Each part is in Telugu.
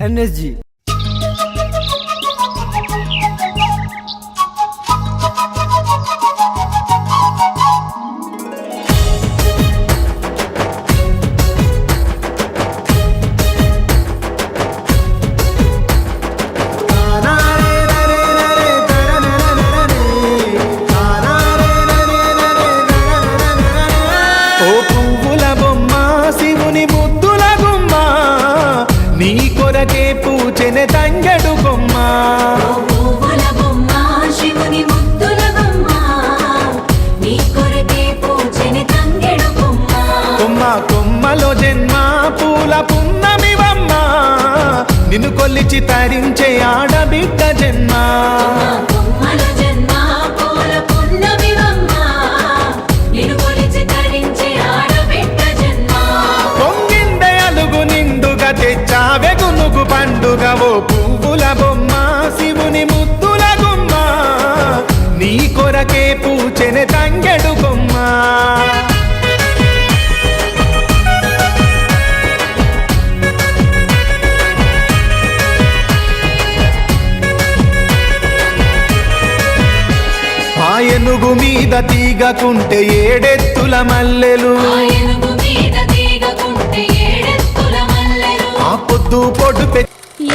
NSG. తంగడు బొమ్మ పువ్వుల బొమ్మ శివుని ముద్దుల బొమ్మ నీ కొరకే పూజని తంగెడు బొమ్మ కొమ్మ కొమ్మలో జన్మ పూల పున్నమి బొమ్మ నిన్ను కొల్లిచి తరించే ఆడబిడ్డ జన్మ కొమ్మలో జన్మ పూల పున్నమి బొమ్మ నిన్ను కొల్లిచి తరించే ఆడబిడ్డ జన్మ పొంగిందే అలుగు నిండుగా తెచ్చావె గునుగు పండుగ ఓ పువ్వుల బొమ్మ శివుని ముద్దుల గుమ్మ నీ కొరకే పూచెనే తంగెడు బొమ్మ మీద తీగకుంటే ఏడెత్తుల మల్లెలు ఆ ఏనుగు మీద తీగకుంటే ఏడెత్తుల మల్లెలు ఆ పొద్దు పొడుపె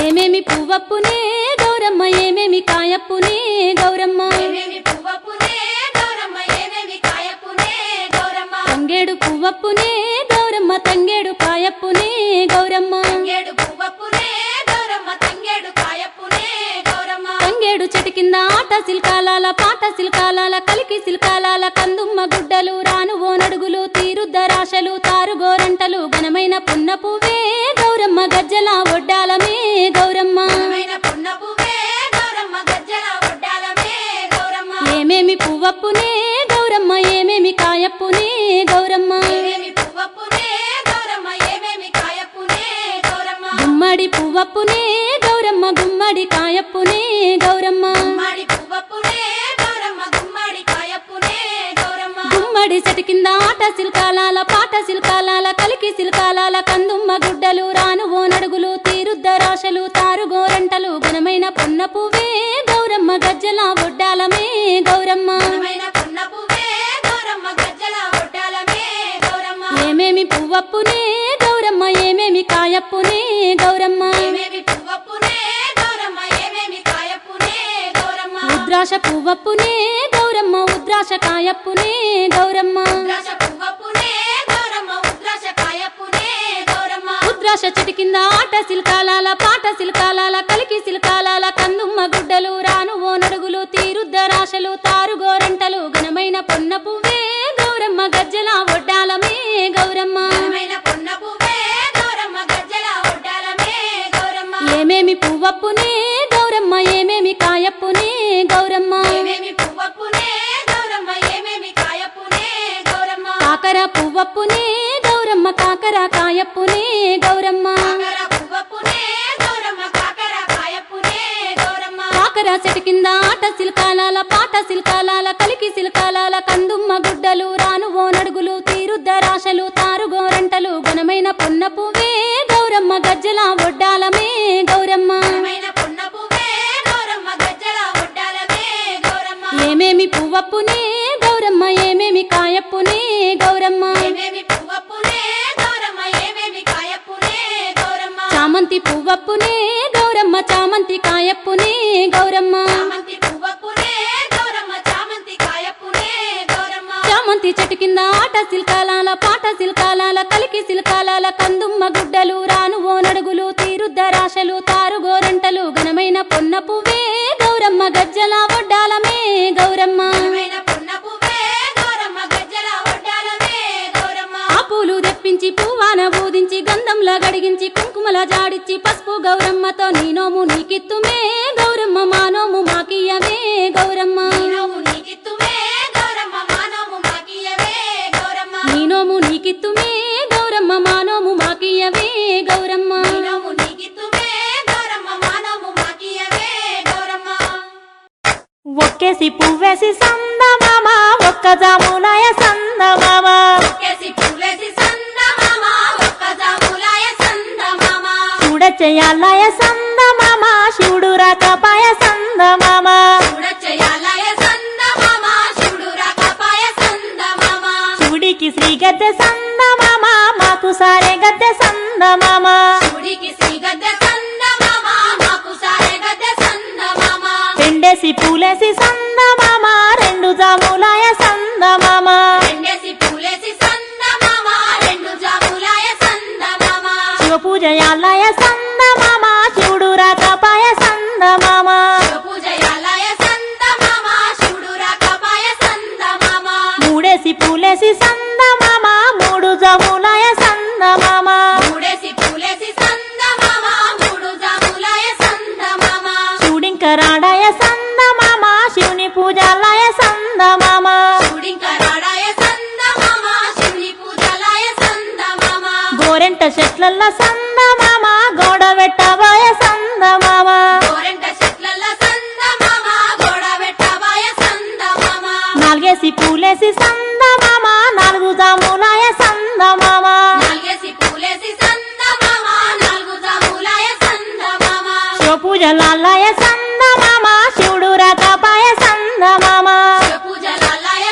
ఏమేమి పువ్వప్పునే గౌరమ్మ ఏమేమి కాయప్పునే గౌరమ్మ ఏమేమి పువ్వప్పునే గౌరమ్మ ఏమేమి కాయప్పునే గౌరమ్మ తంగేడు పువ్వప్పునే గౌరమ్మ తంగేడు కాయప్పునే గౌరమ్మ తంగేడు పువ్వప్పునే గౌరమ్మ తంగేడు కాయప్పునే గౌరమ్మ తంగేడు చెట్టు కింద ఆట సిల్కాలాల పాట సిల్కాలాల కలికి సిల్కాలాల కందుమ్మ గుడ్డలు రాను ఓనడుగులు తీరుద్దరాశలు తారుగోరంటలు ఘనమైన పున్న పువ్వే గౌరమ్మ గజ్జల ఒడ్డాలమే గౌరమ్మ ఘనమైన పున్న పువ్వే గౌరమ్మ గజ్జల ఒడ్డాలమే గౌరమ్మ ఏమేమి పువ్వప్పునే గౌరమ్మ ఏమేమి కాయప్పునే గౌరమ్మ ఏమేమి పువ్వప్పునే గౌరమ్మ ఏమేమి కాయప్పునే గౌరమ్మ గుమ్మడి పువ్వప్పునే గౌరమ్మ గుమ్మడి కాయప్పునే గౌరమ్మ గుమ్మడి పువ్వప్పునే గౌరమ్మ గుమ్మడి కాయప్పునే గౌరమ్మ గుమ్మడి చెట్టు కింద ఆట సిల్కాలాల పాట సిల్కాలాల కలికి సిల్కాలాల కందుమ్మ గుడ్డలు రాను ఓనడుగులు తీరుద్దరాశలు తారుగోరంటలు ఘనమైన పున్న పువ్వే గౌరమ్మ గజ్జల ఒడ్డాలమే గౌరమ్మ ఘనమైన పున్న పువ్వే గౌరమ్మ గజ్జల ఒడ్డాలమే గౌరమ్మ ఏమేమి పువ్వప్పునే గౌరమ్మ ఏమేమి కాయప్పునే గౌరమ్మ ఏమేమి పువ్వప్పునే గౌరమ్మ ఏమేమి కాయప్పునే గౌరమ్మ ఉద్రాశ పువ్వప్పునే గౌరమ్మ ఉద్రాశ కాయప్పునే గౌరమ్మ ఉద్రాశ పువ్వప్పునే గౌరమ్మ ఉద్రాశ కాయప్పునే గౌరమ్మ ఉద్రాశ చెట్టు కింద ఆట సిల్కాలాల పాట సిల్కాలాల కలికి సిల్కాలాల కందుమ్మ గుడ్డలు రాను ఓనడుగులు తీరుద్దరాశలు తారుగోరంటలు ఘనమైన పొన్న పువ్వే గౌరమ్మ గజ్జల ఒడ్డాలమే గౌరమ్మ ఘనమైన పున్న పువ్వే గౌరమ్మ గజ్జల ఒడ్డాలమే గౌరమ్మ ఏమేమి పువ్వప్పునే గౌరమ్మ ఏమేమి కాయప్పునే గౌరమ్మ ఏమేమి పువ్వప్పునే గౌరమ్మ ఏమేమి కాయప్పునే గౌరమ్మ కాకర పువ్వప్పునే గౌరమ్మ కాకర కాయప్పునే గౌరమ్మ కాకర పువ్వప్పునే గౌరమ్మ కాకర కాయప్పునే గౌరమ్మ కాకర చెట్టు కింద ఆట సిల్కాలాల పాట సిల్కాలాల కలికి సిల్కాలాల కందుమ్మ గుడ్డలు రాను ఓనడుగులు తీరుద్దరాశలు తారుగోరంటలు ఘనమైన పున్న పువ్వే గౌరమ్మ గజ్జల ఒడ్డాలమే గౌరమ్మ ఘనమైన పున్న పువ్వే గౌరమ్మ గజ్జల ఒడ్డాలమే గౌరమ్మ ఏమేమి పువ్వప్పునే గౌరమ్మ ఏమేమి కాయప్పునే గౌరమ్మ ఏమేమి పువ్వప్పునే గౌరమ్మ ఏమేమి కాయప్పునే గౌరమ్మ చామంతి పువ్వప్పునే గౌరమ్మ చామంతి కాయప్పునే గౌరమ్మ చామంతి పువ్వప్పునే గౌరమ్మ చామంతి కాయప్పునే గౌరమ్మ చామంతి చెట్టు కింద ఆట సిల్కాలాల పాట సిల్కాలాల కలికి సిల్కాలాల కందుమ్మ గుడ్డలు రాను ఓనడుగులు తీరుద్దరాశలు తారుగోరంటలు ఘనమైన పొన్న పువ్వే గౌరమ్మ గజ్జల ఒడ్డాలమే గౌరమ్మ ఘనమైన పున్న పువ్వే గౌరమ్మ గజ్జల ఒడ్డాలమే గౌరమ్మ ఆ పూలు తెప్పించి పువ్వాన బూదించి గంధంలా గడిగించి కుంకుమల జాడిచ్చి పసుపు గౌరమ్మతో నీ నోము నీకిత్తుమే గౌరమ్మ మా నోము మాకియ్యవే గౌరమ్మ నోము నీకిత్తుమే గౌరమ్మ మానోము మాకియవే గౌరమ్మ నీ నోము నీకిత్తుమే గౌరమ్మ మా నోము మాకియ్యవే గౌరమ్మ నోము నీకిత్తుమే గౌరమ్మ మానోము మాకియవే గౌరమ్మ ఒక్కేసి పువ్వేసి సందమామ ఒక్క జాములాయ సందమామ ఒక్కేసి పువ్వేసి సందమామ ఒక్క జాములాయ సందమామ చూడచెయ్యాలయ సందమామ శివుడు రాకపాయ సందమామ చూడచెయ్యాలయ సందమామ శివుడు రాకపాయ సందమామ శివుడికి శ్రీ గద్దె సందమామ మాకు సారే గద్దె సందమామ శివుడికి శ్రీ గద్దె సందమామ మాకు సారె గద్దె సందమామ పెండేసి పూలేసి సందమామ రెండు జాములాయ సందమామ రెండేసి పూలేసి సందమామ రెండు జాములాయ సందమామ శివ పూజయాలయ సందమామ శివుడు రాకపాయ సందమామ పూజయాలయ సందమామ శివుడు రాకపాయ సందమామ మూడేసి పూలేసి సందమామ మూడు జములాయ సందమామ మూడేసి పూలేసి సందమామ మూడు జాములాయ సందమామ శివుడింకరాడాయ సందమామ శివుని పూజాలయ సందమామ శివుడింకరాడాయ సందమామ శివుని పూజలాయ సందమామ గోరెంట చెట్లల్ల సందమామ గోడ పెట్టబాయ సందమామ గోరెంట చెట్లల్ల సందమామ గోడ పెట్టబాయ సందమామ నాలుగేసి పూలేసి సందమామ నాలుగు జాములాయ సందమామ నాలుగేసి పూలేసి సందమామ నాలుగు జాములాయ సందమామ శివ పూజలాలయ సందమామ శివుడు రాకపాయ సందమామ పూజలాయ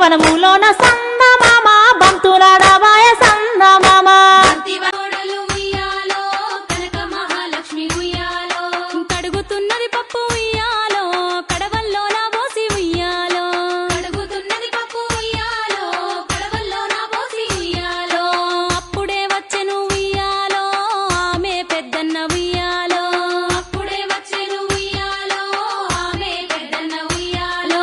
వనములోన సందమామ బంతులాడవాయ సందమామ బంతివాడలు ఉయ్యాలో కనక మహాలక్ష్మి ఉయ్యాలో కడుగుతున్నది పప్పు ఉయ్యాలో కడవల్లోన పోసి ఉయ్యాలో కడుగుతున్నది పప్పు ఉయ్యాలో కడవల్లో నా పోసి ఉయ్యాలో అప్పుడే వచ్చెను ఉయ్యాలో ఆమె పెద్దన్న ఉయ్యాలో అప్పుడే వచ్చెను ఉయ్యాలో ఆమె పెద్దన్న ఉయ్యాలో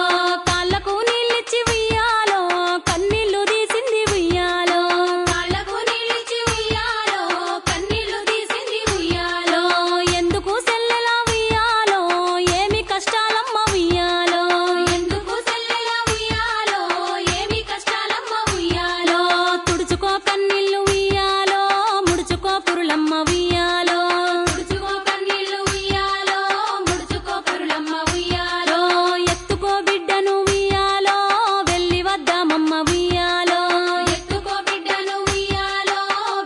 కాళ్ళకు నీళ్ళిచ్చి ఉయ్యాలో కన్నీళ్లు తీసింది ఉయ్యాలో కాళ్ళకు నీళ్ళిచ్చి ఉయ్యాలో కన్నీళ్లు తీసింది ఉయ్యాలో ఎందుకు సెల్లెలా ఉయ్యాలో ఏమి కష్టాలమ్మ ఉయ్యాలో ఎందుకు సెల్లెలా ఉయ్యాలో ఏమి కష్టాలమ్మ ఉయ్యాలో తుడుచుకో కన్నీళ్లు ఉయ్యాలో ముడుచుకో పురులమ్మ ఉయ్యాలో ముడుచుకో కన్నీళ్లు ఉయ్యాలో ముడుచుకో పరులమ్మ ఉయ్యాలో ఎత్తుకో బిడ్డను ఉయ్యాలో వెళ్ళి వద్దామమ్మ ఉయ్యాలో ఎత్తుకో బిడ్డను ఉయ్యాలో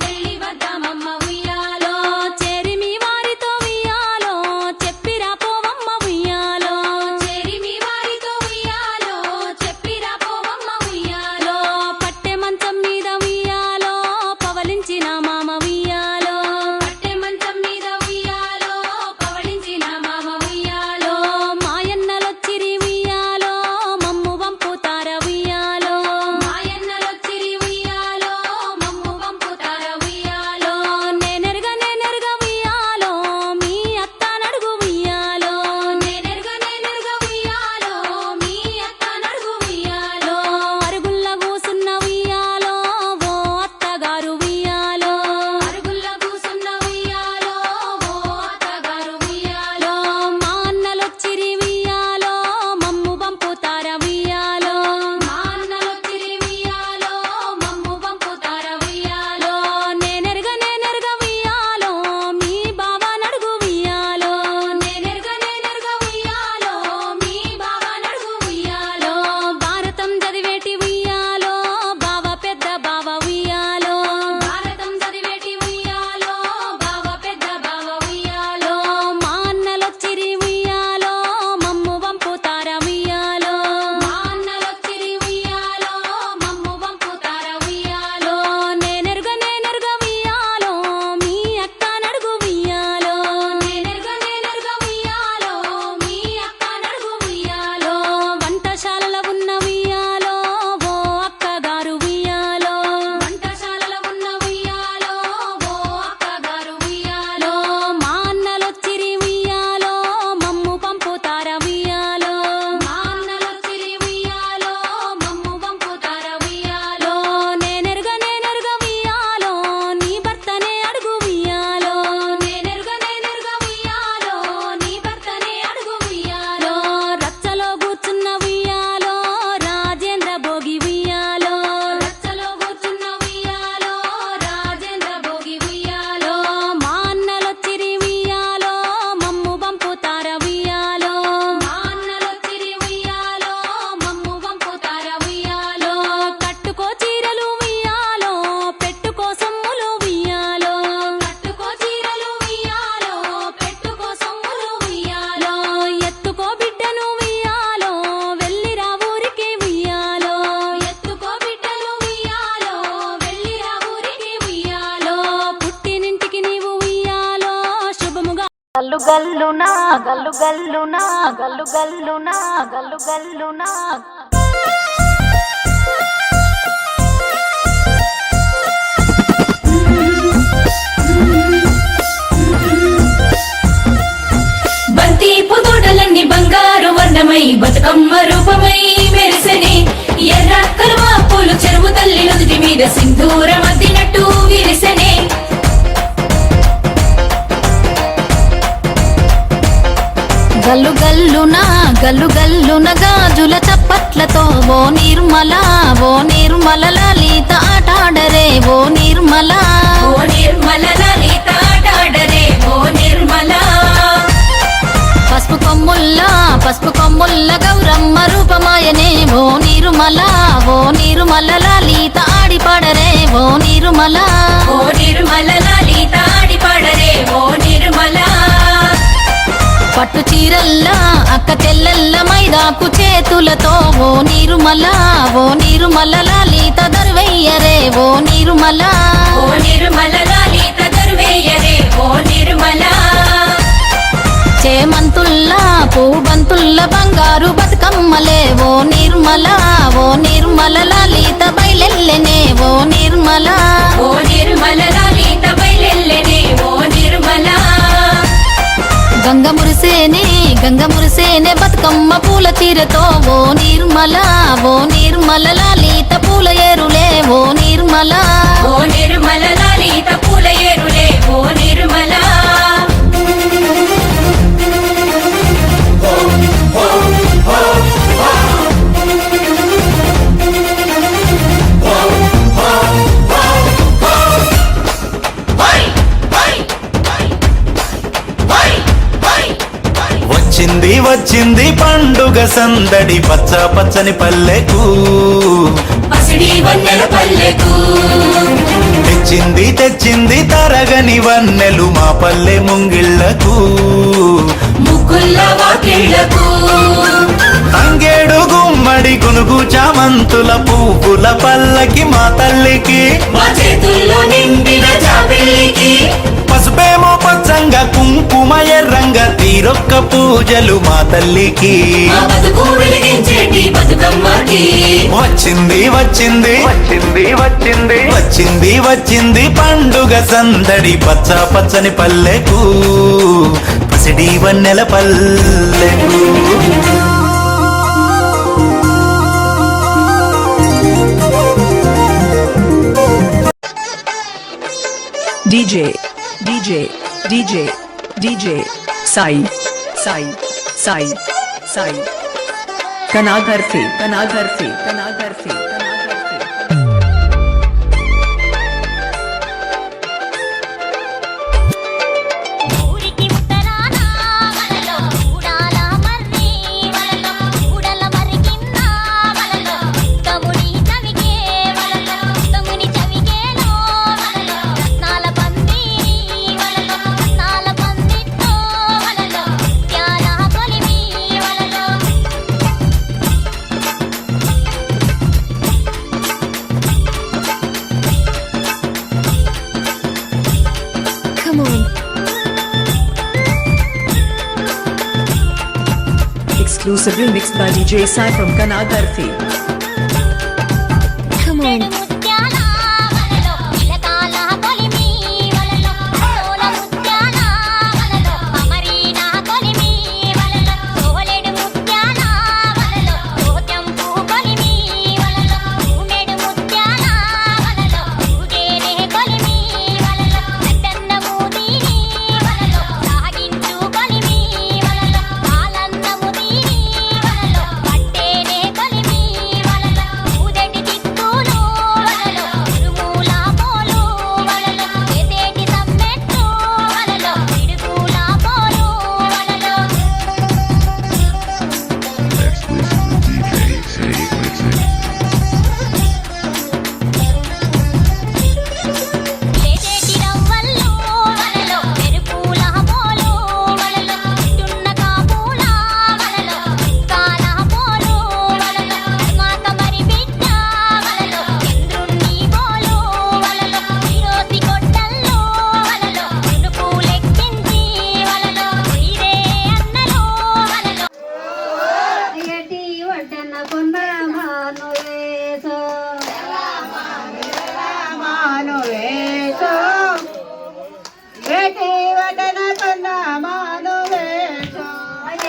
వెళ్ళి వద్దామమ్మ ఉయ్యాలో చేరిమి వారితో ఉయ్యాలో చెప్పిరా పోవమ్మ ఉయ్యాలో చేరి మీ వారితో ఉయ్యాలో చెప్పిరా పోవమ్మ ఉయ్యాలో పట్టె మంచం మీద ఉయ్యాలో పవలించిన మామ ఉయ్యాలో పట్టె మంచం మీద ఉయ్యాలో పవళించిన మామ ఉయ్యాలో మాయన్నలొచ్చిరి ఉయ్యాలో మమ్ము వంపుతార ఉయ్యాలో మాయన్నలొచ్చిరి ఉయ్యాలో మమ్ము పంపుతార ఉయ్యాలో నేనెరుగ ఉయ్యాలో మీ అత్త నడుగు ఉయ్యాలో నేనెరుగ ఉయ్యాలో మీ అత్త నడుగు ఉయ్యాలో అరుగుల్ల కూసున్న ఉయ్యాలో ఓ అత్తగారు ఉయ్యాలో అరుగుల్ల కూసున్న ఉయ్యాలో ఓ అత్తగారు ఉయ్యాలో మా అన్నలొచ్చిరి ఉయ్యాలో మమ్ము పంపుతార ఉయ్యాలో మా అన్నలొచ్చిరి ఉయ్యాలో మమ్ము పంపుతార ఉయ్యాలో నేనెరుగ ఉయ్యాలో మీ బావ నడుగు ఉయ్యాలో నేనెరుగ ఉయ్యాలో మీ బావ నడుగు ఉయ్యాలో భారతం చదివేటి ఉయ్యాలో బావ పెద్ద బావ ఉయ్యాలో భారతం చదివేటి ఉయ్యాలో బావ పెద్ద బావ ఉయ్యాలో మా అన్నలొచ్చిరి ఉయ్యాలో మమ్ము పంపుతార ఉయ్యాలో మా అన్నలొచ్చిరి ఉయ్యాలో మమ్ము పంపుతార ఉయ్యాలో నేనెరుగ ఉయ్యాలో మీ అక్క నడుగు ఉయ్యాలో నేనెరుగ ఉయ్యాలో మీ అక్క నడుగు ఉయ్యాలో వంటశాలలో ఉన్న ఉయ్యాలో ఓ అక్కగారు ఉయ్యాలో వంటశాలలో ఉన్న ఉయ్యాలో ఓ అక్కగారు ఉయ్యాలో మా అన్నలొచ్చిరి ఉయ్యాలో మమ్ము పంపుతార ఉయ్యాలో మా అన్నలొచ్చిరి ఉయ్యాలో మమ్ము పంపుతార ఉయ్యాలో నేనెరుగ ఉయ్యాలో నీ భర్తనే అడుగు ఉయ్యాలో నేనెరుగ ఉయ్యాలో నీ భర్తనే అడుగు ఉయ్యాలో రచ్చలో కూర్చున్న ఉయ్యాలో రాజేంద్ర భోగి ఉయ్యాలో రచ్చలో కూర్చున్న ఉయ్యాలో రాజేంద్ర భోగి ఉయ్యాలో మా అన్నలొచ్చిరి ఉయ్యాలో మమ్ము పంపుతార ఉయ్యాలో మా అన్నలొచ్చిరి ఉయ్యాలో మమ్ము పంపుతార ఉయ్యాలో కట్టుకో చీరలు ఉయ్యాలో పెట్టుకో సొమ్ములు ఉయ్యాలో కట్టుకో చీరలు ఉయ్యాలో పెట్టుకో సొమ్ములు ఉయ్యాలో ఎత్తుకో బిడ్డను ఉయ్యాలో వెళ్ళిరా ఊరికి ఉయ్యాలో ఎత్తుకో బిడ్డలు ఉయ్యాలో వెళ్ళిరా ఊరికి ఉయ్యాలో పుట్టినింటికి నీవు ఉయ్యాలో శుభముగా గల్లు గల్లునా గల్లు గల్లునా గల్లు గల్లునా గల్లు గల్లునా బంతి పుదోటలన్నీ బంగారు వర్ణమై బతుకమ్మ రూపమై మెరిసెనే ఎర్ర కలువ పూలు చెరువు తల్లి నుదుటి మీద సింధూరం అద్దినట్టు విరిసెనే గల్లు గల్లున గాజుల చప్పట్లతో ఓ నిర్మల లలిత ఆటాడరే ఓ నిర్మల లలిత ఆటాడరే ఓ నిర్మల పసుపు కొమ్ముల్ల గౌరమ్మ రూపమాయనే ఓ నిర్మల లలిత ఆడిపాడరే ఓ నిర్మల లలిత ఆడిపాడరే ఓ నిర్మల పట్టు చీరల్లా అక్క చెల్లెల్ల మైదాకు చేతులతో ఓ నీరుమల లలిత దర్వయ్యరే ఓ నీరుమల లలిత దర్వేయరే ఓ నిర్మల చేమంతుల్లా పూబంతుల్ల బంగారు బతుకమ్మలే ఓ నిర్మల లలిత బయలెల్లెనే ఓ నిర్మల లలిత బయలెల్లెనే ఓ నిర్మల గంగ మురిసేనే బతుకమ్మ పూల చీరతో ఓ నిర్మల లలిత పూల ఏరులే ఓ నిర్మల లలిత పూల ఏరులే ఓ నిర్మల వచ్చింది పండుగ సందడి పచ్చ పచ్చని పల్లెకు పసిడి వన్నెల పల్లెకు తెచ్చింది తరగని వన్నెలు మా పల్లె ముంగిళ్లకు ముగ్గుల్ల వాకిళ్లకు తంగేడు గుమ్మడి గునుగు చామంతుల పువ్వుల పల్లకి మా తల్లికి మా చేతుల్లో నిండిన జాబిల్లికి పసుపేమో పచ్చంగా కుంకుమ ఎర్రంగా తీరొక్క పూజలు మా తల్లికి మా బతుకు వెలిగించేటి బతుకమ్మకి వచ్చింది పండుగ సందడి పచ్చ పచ్చని పల్లెకు పసిడి వన్నెల పల్లెకు DJ Sai Kanagar se ఊరికి ఉత్తరాన వలలో చూడాల మర్రి వలలో చూడల మర్రి కింద వలలో తముని చవికే వలలో తముని చవికేలో వలలో రత్నాల పందిరి వలలో రత్నాల పందిట్లో వలలో త్యాల కొలిమి వలలో exclusively mixed by DJ Sai from Kanagar se నేడు ముత్యాల వలలో చిలకాల కొలిమి వలలో సోల ముత్యాల వలలో అమరీనా కొలిమి వలలో సోలెడు ముత్యాల వలలో సోత్యంపు కొలిమి వలలో నేడు ముత్యాల వలలో ఊగేరే కొలిమి వలలో పెద్దన్నము దీని వలలో సాగించు కొలిమి వలలో పాలన్నము దీని వలలో పట్టేనే కొలిమి వలలో ఊదటి చిత్తూలు వలలో ఉరుముల పోలు వలలో ఎదేటి సమ్మెట్టు వలలో పిడుగుల పోలు వలలో లేచేటి రవ్వల్లో వలలో మెరుపుల పోలు వలలో చున్న కాపుల వలలో కాల పోలు వలలో మాత మరి బిడ్డ వలలో చంద్రుణ్ణి పోలు వలలో ఈరోసి కొట్టల్లో వలలో తునుపు లెక్కించి వలలో వీరే అన్నలో వలలో ఎటి వడ్డన కొండమాను వేసో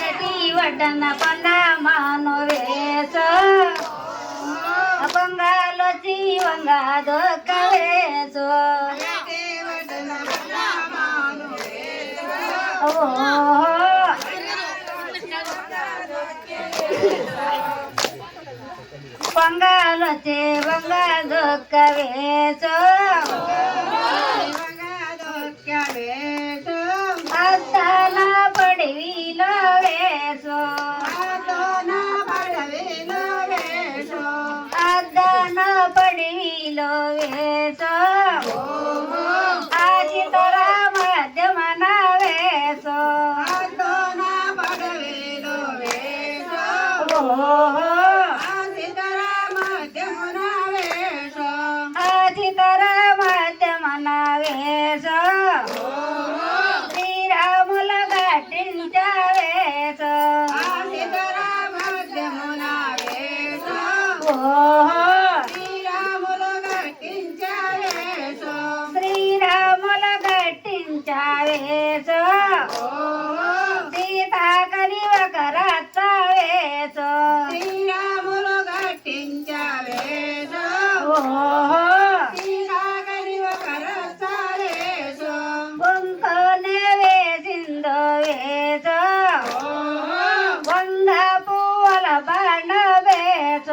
ఎటి వడ్డన కొండమాను వేసో పొంగలొచ్చి వంగా దొక్క వేసో పొంగలొచ్చి వంగా దొక్క వేసో అద్దన పడివిలో వేసో అద్దన పడివిలో వేసో ఆచితర మధ్యమన వేసో శ్రీరాముల గట్టించవేశ శ్రీరాముల గట్టించవేశ సీతా కలి ఒక రచ్చవేశ శ్రీరాములు గట్టించవేశ బొంకనే వేసిందో వేశ వంద పువ్వుల బండ వేశ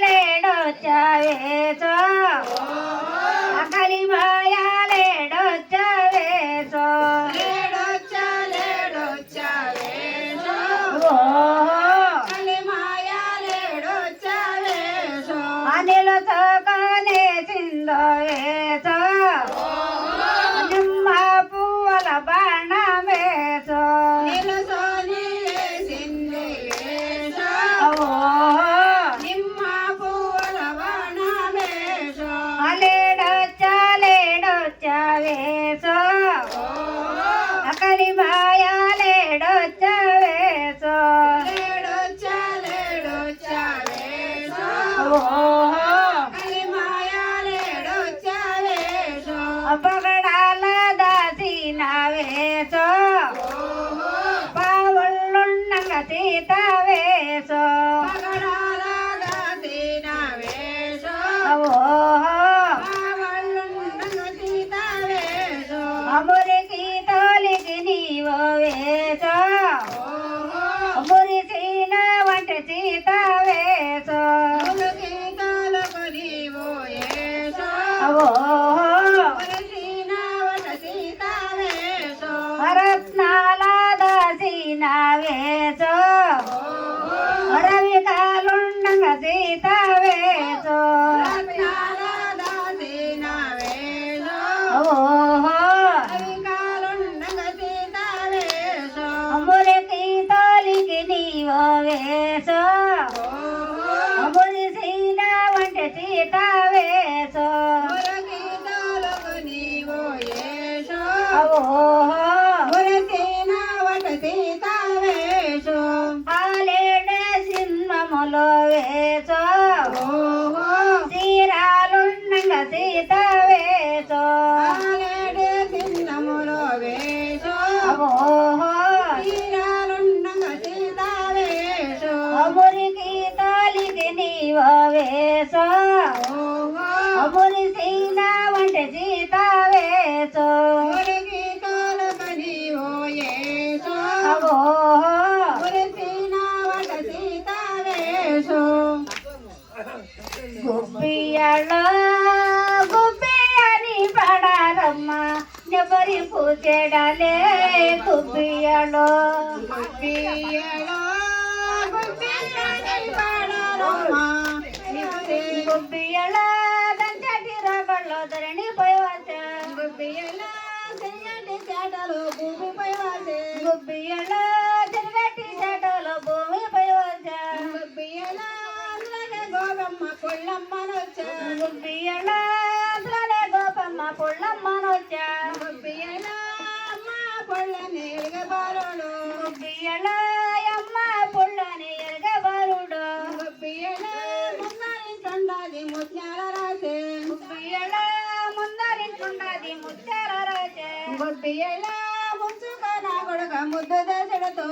లేడొచ్చావేశ అకలి మాయాలేడొచ్చావేశ అనిలతో కానేసిందో వేశ నిమ్మ పువ్వుల బాణమేశ లేడొచ్చావేశ అకలి మాయాలేడొచ్చావేశ పగడాల దాసినవేశ పావుళ్ళుండగా సీతావేశ అమురికి తోలికి నీవో వేశ మురిసిన వంటి సీతావేశ రత్నాల దాసినవేశ రవి కాలుండగా సీతావేశ మురికి తోలికి నీవో వేశ మురిసిన వంటి సీతావేశ ఆలేడే సింహములో వేశ చీరాలుండగా సీతావేశ మురికి తోలికి నీవో వేశ మురిసిన వంటి సీతావేశ గుబ్బియలో గుబ్బియని పడారమ్మ నెబరి పూచెడలే గుబ్బియలో గుబ్బియలో దంచటి రగల్లో ధరణి పోయి వచ్చా గుబ్బియలో తిరగటి చేటలో భూమిపై వచ్చా గుబ్బియలో గోపమ్మ పుల్లమ్మనొచ్చా అమ్మ పుల్లని ఎరగబారుడు అమ్మ పుల్లని ఎరగబారుడు ముందరించుండాది ముత్యాల రాసే గొబ్బియలా ముంచుకన కొడుక ముద్దు దశలతో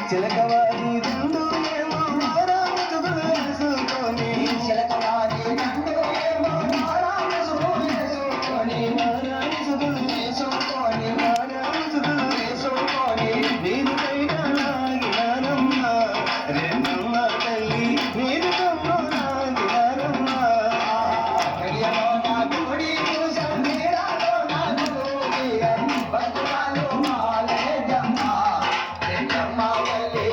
చిలకవారి రెండు ఏమో రామసుగులు వేసుకొని చిలకవారి రెండు ఏమో రామసుగులు వేసుకొని రామసుగులు వేసుకొని రామసుగులు వేసుకొని వీరు పైన లాగినారమ్మ రెండమ్మ తల్లి వీరు కమ్మ లాగినారమ్మ కడియలో నా గుడి సంగీరాలో నా గుడి బతుకాలు మాలే జమ్మ రెండమ్మ వల్లి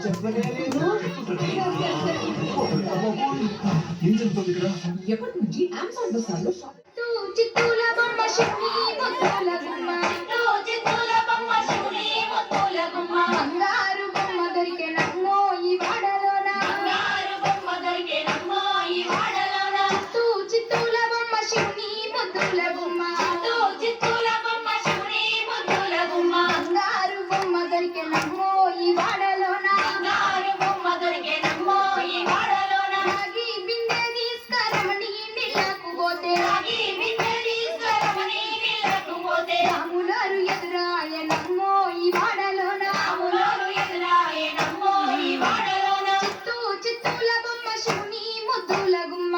చెప్పనే లేదు. ఏం జరుగుతుంది ఇక్కడ? ఎప్పటి నుంచి అమెజాన్ బజార్లో చిత్తూల బొమ్మ శివుని ముద్దుల గుమ్మ చిత్తూల బొమ్మ శివుని ముద్దుల గుమ్మ బంగారు బొమ్మ దొరికెనమ్మో ఈ వాడలోన బంగారు బొమ్మ దొరికెనమ్మో ఈ వాడలోన చిత్తూల బొమ్మ శివుని ముద్దుల గుమ్మ చిత్తూల బొమ్మ శివుని ముద్దుల గుమ్మ బంగారు బొమ్మ దొరికెనమ్మో ఈ వాడలోన బంగారు బొమ్మ దొరికెనమ్మో ఈ వాడలోన రాగి బిందె తీసుకురమని నీళ్ళకు పోతే రాగి బిందె తీసుకురమని నీళ్ళకు పోతే రాములారు ఎదురాయనమ్మో ఈ వాడలోన రాములారు ఎదురాయనమ్మో ఈ వాడలోన చిత్తూల బొమ్మ శివుని ముద్దుల గుమ్మ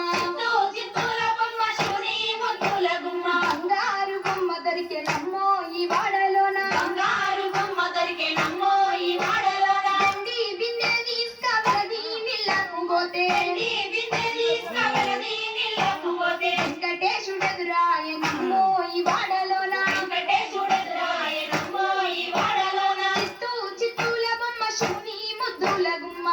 చిత్తూల బొమ్మ శివుని ముద్దుల గుమ్మ బంగారు బొమ్మ దొరికెనమ్మో ఈ వాడలోన బంగారు బొమ్మ దొరికెనమ్మో ఈ వాడలోన రండి బిందె తీసుకువలది నీళ్ళకు పోతే రండి బిందె తీసుకువలది నీళ్ళకు పోతే వెంకటేశుడెదురాయనమ్మో ఈ వాడలోన వెంకటేశుడెదురాయనమ్మో ఈ వాడలోన చిత్తూల బొమ్మ శివుని ముద్దుల గుమ్మ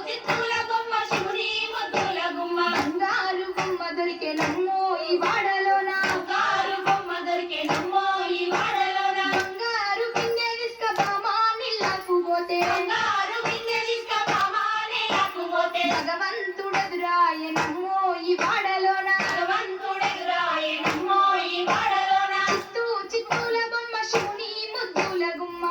చిత్తూల బొమ్మ శివుని ముద్దుల గుమ్మ బంగారు బొమ్మ దొరికెనమ్మో ఈ వాడలోన బంగారు బొమ్మ దొరికెనమ్మో ఈ వాడలోన బంగారు బిందె తీసుకుబామా నీళ్ళకు పోతే బంగారు బిందె తీసుకుబామా నీళ్ళకు పోతే భగవంతుడెదురాయనమ్మో ఈ వాడలోన భగవంతుడెదురాయనమ్మో ఈ వాడలోన చిత్తూల బొమ్మ శివుని ముద్దుల గుమ్మ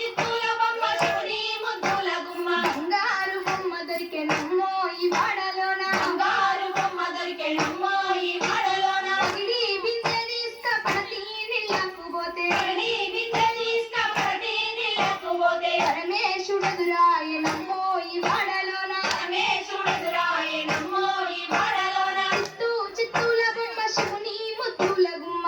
చిత్తూల బొమ్మ శివుని ముద్దుల గుమ్మ బంగారు బొమ్మ దొరికెనమ్మో ఈ వాడలోన బంగారు బొమ్మ దొరికెనమ్మో ఈ వాడలోన పగిడి బిందె తీసుకుపడతి నీళ్ళకు పోతే పగిడి బిందె తీసుకుపడతి నీళ్ళకు పోతే పరమేశుడెదురాయనమ్మో ఈ వాడలోన పరమేశుడెదురాయనమ్మో ఈ వాడలోన చిత్తూల బొమ్మ శివుని ముద్దుల గుమ్మ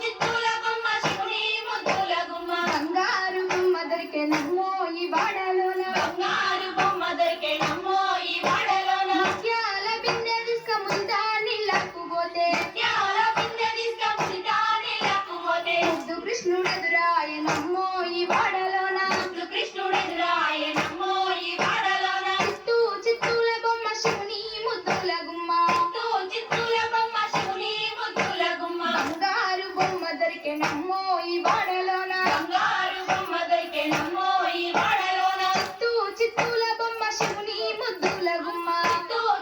చిత్తూల బొమ్మ శివుని ముద్దుల గుమ్మ బంగారు బొమ్మ దొరికెనమ్మో ఈ వాడలోన బంగారు బొమ్మ దొరికెనమ్మో ఈ వాడలోన ముత్యాల బిందె తీసుకుముందా నీళ్ళకు పోతే ముత్యాల బిందె తీసుకుముందా నీళ్ళకు పోతే ముద్దు కృష్ణుడెదురాయనమ్మో ఈ వాడలోన ముద్దు కృష్ణుడెదురాయనమ్మో ఈ వాడలోన చిత్తూల బొమ్మ శివుని ముద్దుల గుమ్మ చిత్తూల బొమ్మ శివుని ముద్దుల గుమ్మ బంగారు బొమ్మ దొరికెనమ్మో ఈ వాడలోన బంగారు బొమ్మ దొరికెనమ్మో ఈ వాడలోన చిత్తూల బొమ్మ శివుని ముద్దుల గుమ్మ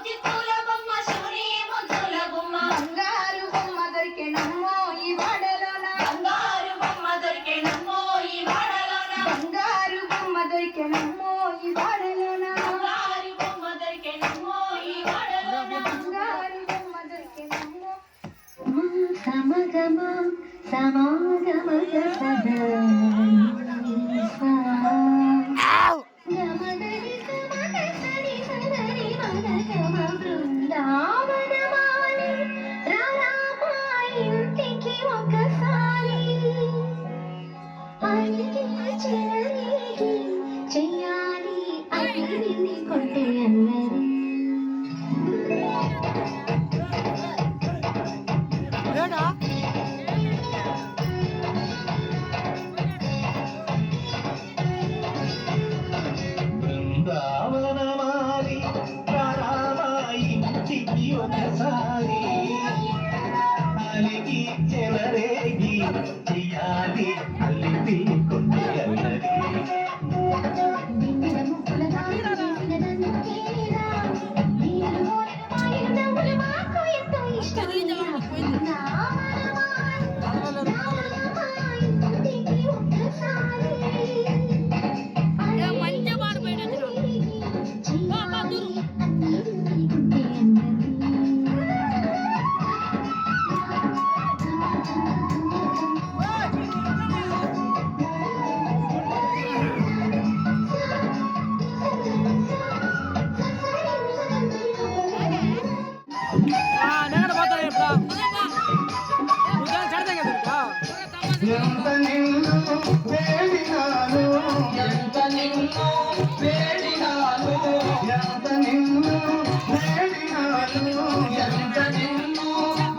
చిత్తూల బొమ్మ శివుని ముద్దుల గుమ్మ బంగారు బొమ్మ దొరికెనమ్మో ఈ వాడలోన బంగారు బొమ్మ దొరికెనమ్మో ఈ వాడలోన బంగారు బొమ్మ దొరికెనమ్మో ఈ వాడలోన బంగారు బొమ్మ దొరికెనమ్మో ఈ వాడలోన బంగారు బొమ్మ దొరికెనమ్మో సమగమ సమాగమ సదా గమగరి సమగరి సదరి మగమ బృందావనమాలి రామా ఇంటికి ఒకసారి అలిగి చెరలిగి చెయ్యాలి అడిగింది కొట్టే అన్నది బృందావనమాలి రామా ఇంటికి ఒకసారి అలిగి చెలరేగి చెయ్యాలి అల్లి కొంటే అన్నది ఎంత నిన్ను వేడినాను ఎంత నిన్ను వేడినాను ఎంత నిన్ను వేడినాను ఎంత నిన్ను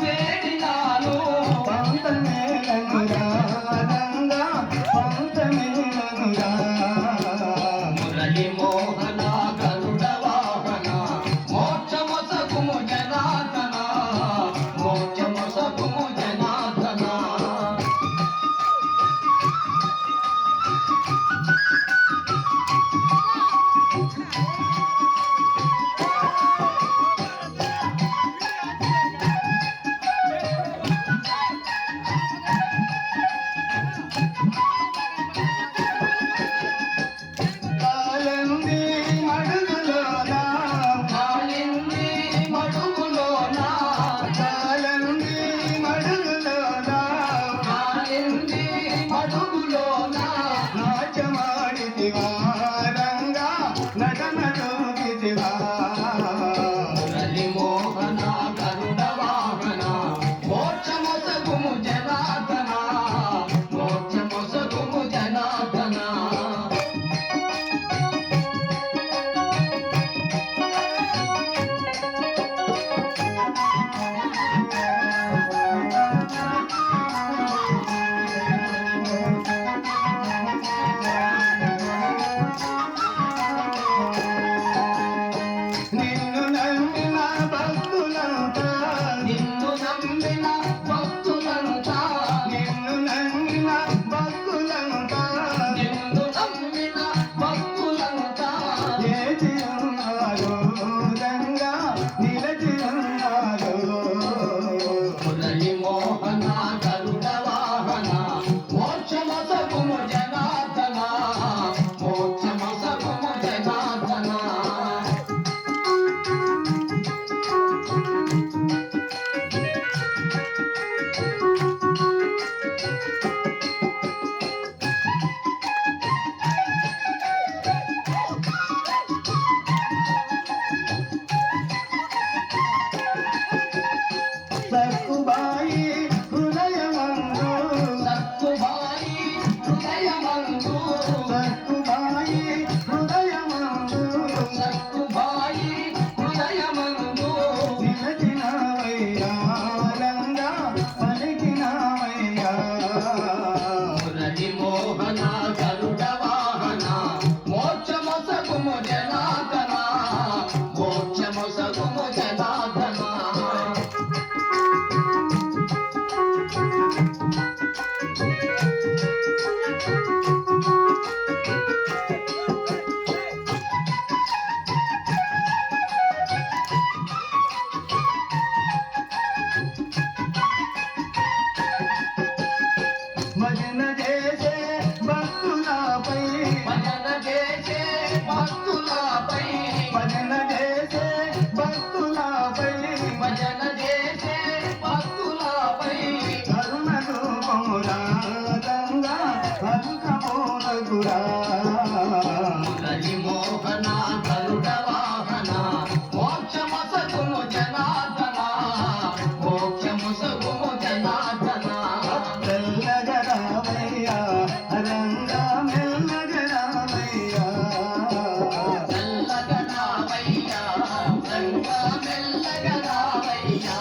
వేడినాను పంతమేలనుగా పంతమేలనుగా పలుకురా మురళి మోహన గరుడ వాహన మోక్షమసగుము జనార్దన మోక్షముసగుము జనార్దన మెల్లగా రామయ్యా రంగా మెల్లగా రామయ్యా మెల్లగా రామయ్యా రంగా మెల్లగా రామయ్యా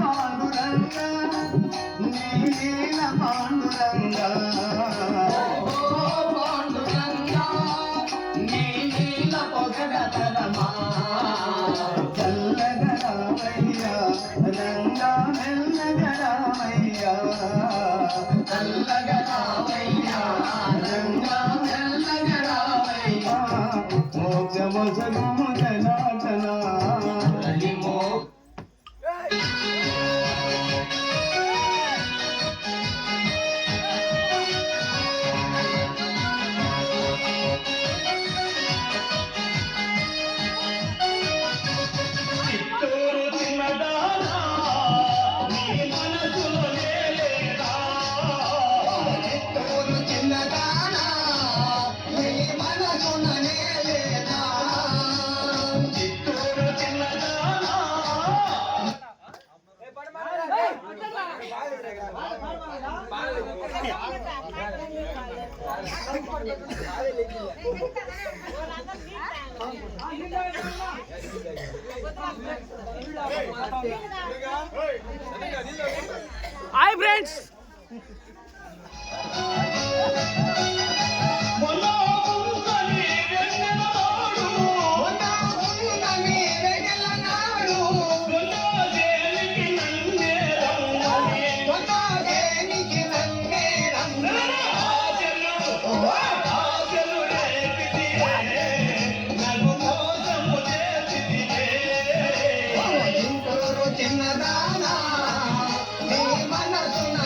పాండురంగా నీల పాండురంగా పాండురంగా నీల పొగడతరమా చల్లగా రామయ్యా రంగా మెల్లగా రామయ్యా చల్లగా రామయ్యా రంగా మెల్లగా రామయ్యా మోక్షమొసగుము జనార్దన హరిమో హాయ్ ఫ్రెండ్స్ చిన్నదానా నీ మనసున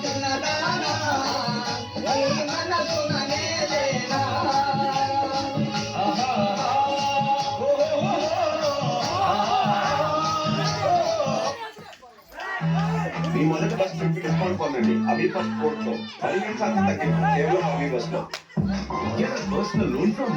చిన్నదానా నీ మనసున నేలేనా మీ మొదటి బస్ ట్రిప్ డిస్కౌంట్ పొందండి అవి బస్ స్పోర్ట్ లో 10% తగ్గింపు కేవలం అవి బస్ లో పర్సనల్ లోన్ ఫ్రమ్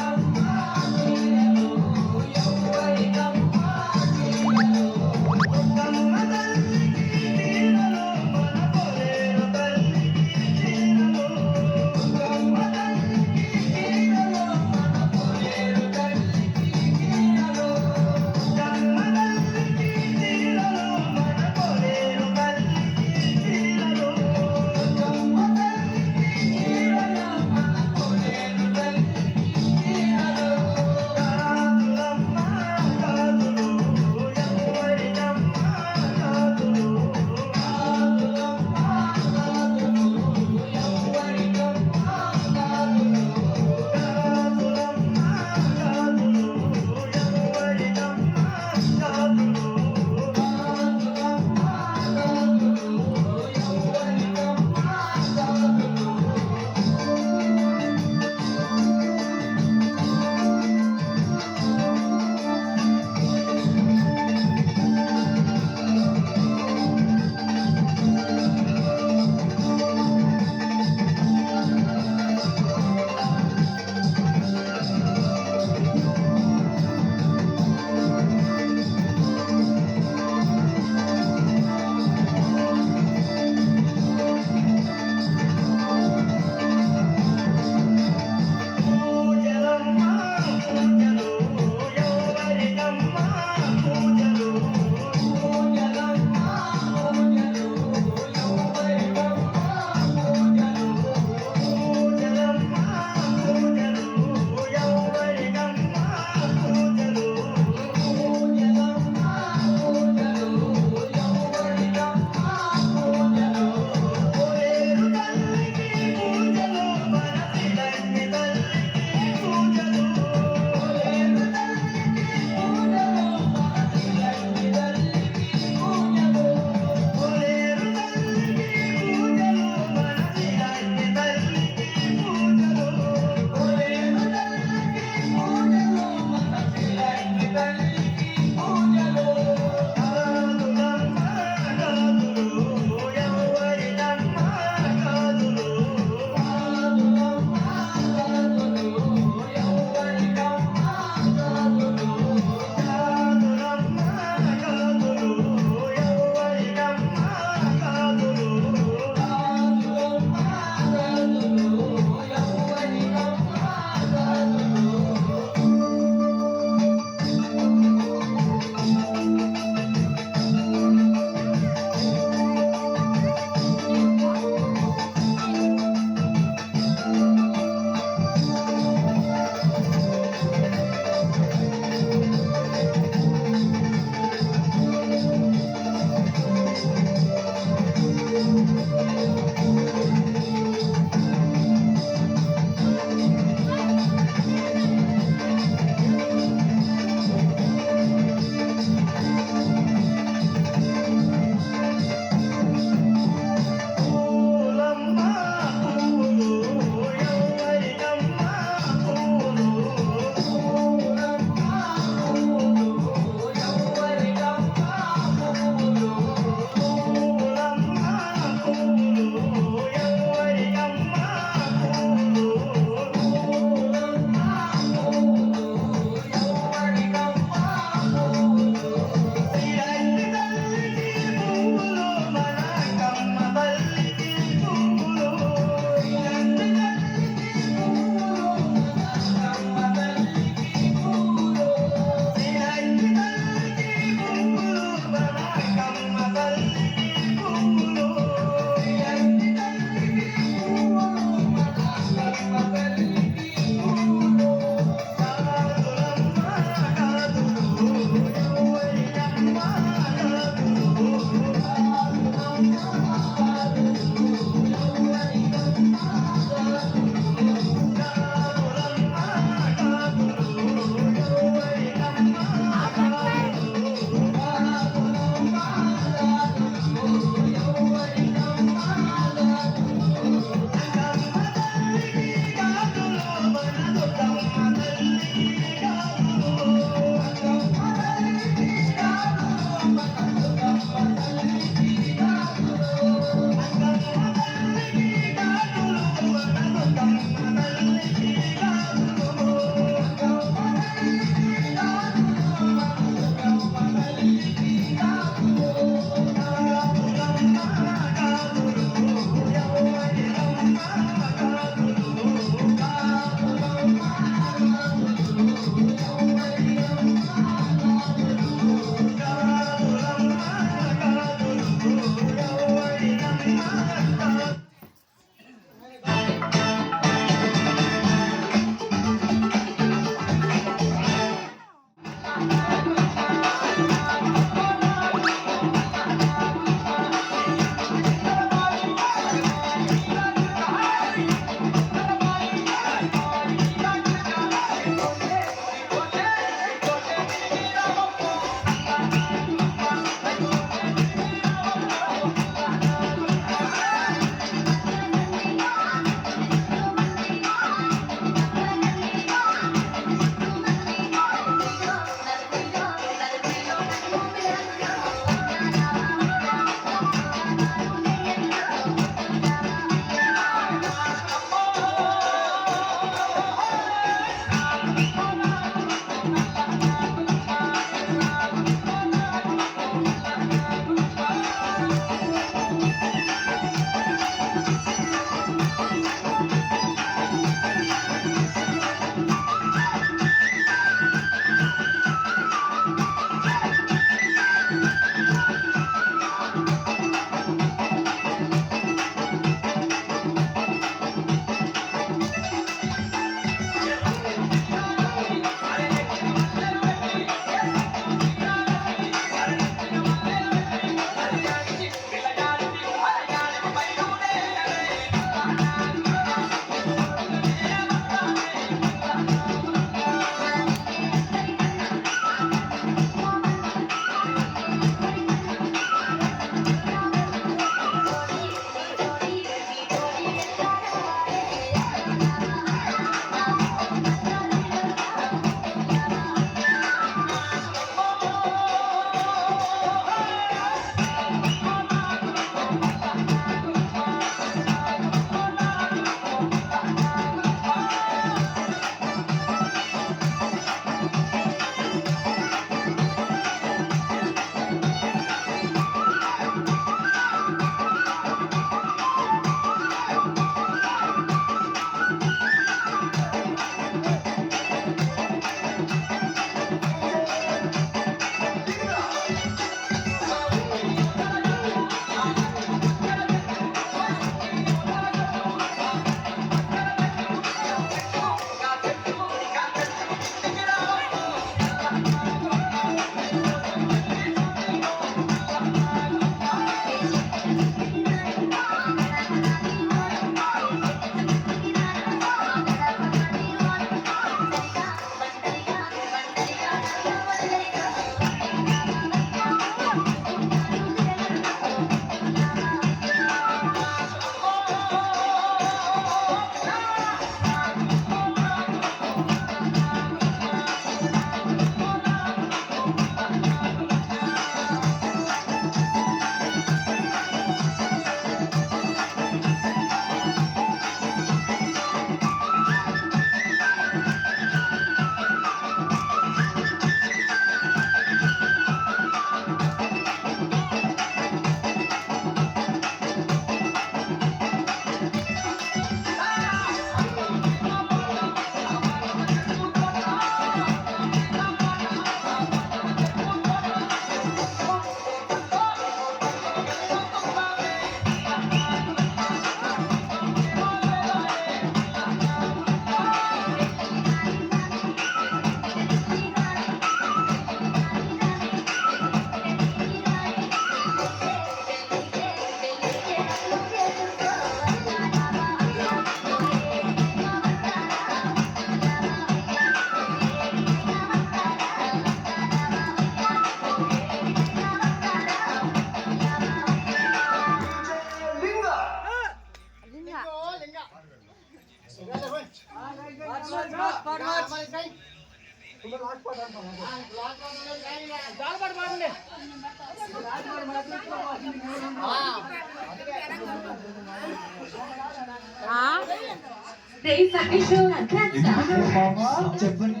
చెప్పండి.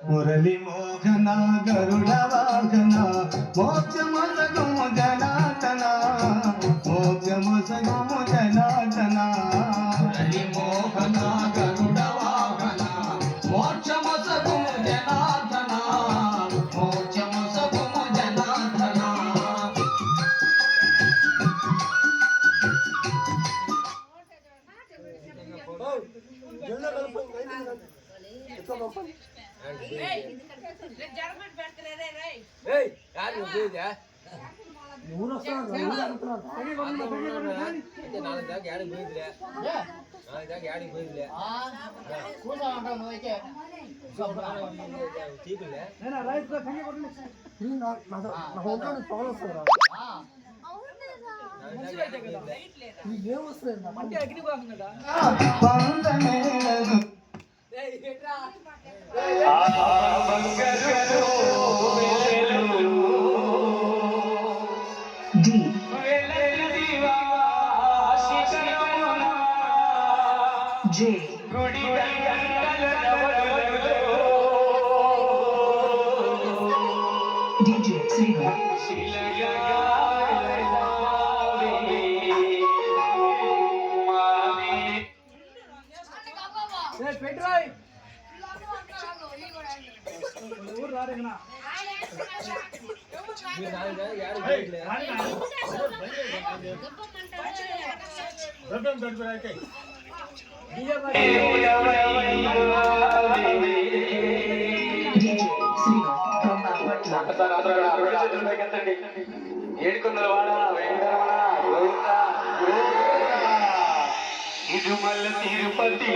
మురళి మోహన గరుడ వాహన మోక్షమసగము జనార్దన మోక్షమసగము జనార్దన మురళి మోహన గరుడ వాహన మోక్షమసగము జనార్దన మోక్షమసగము జనార్దన ఏడుకొండల వాడ వెంకటరమణ గోవింద ఇది మల్ల తిరుపతి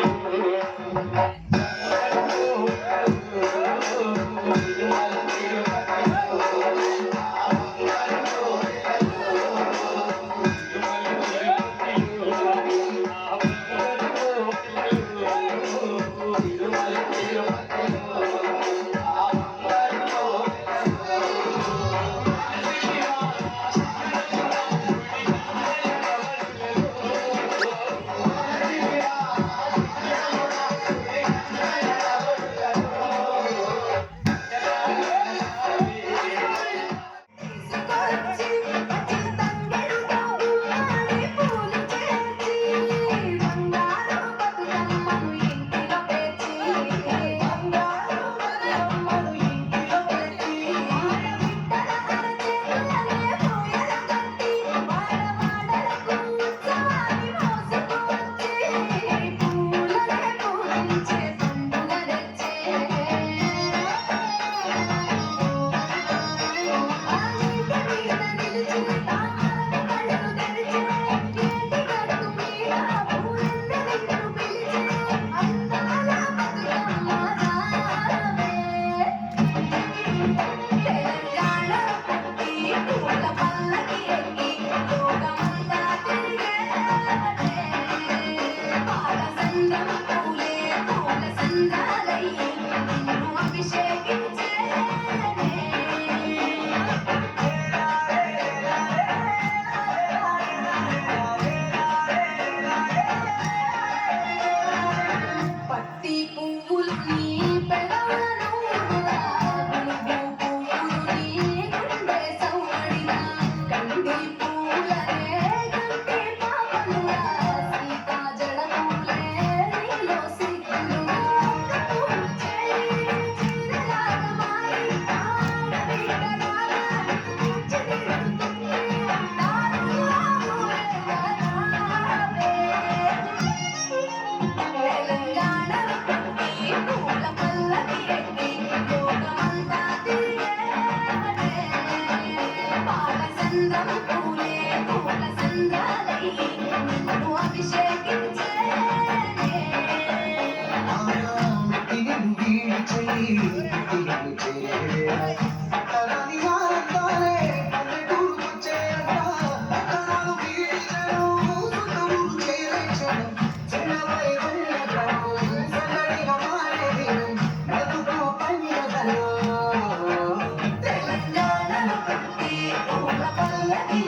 అభిషేకించే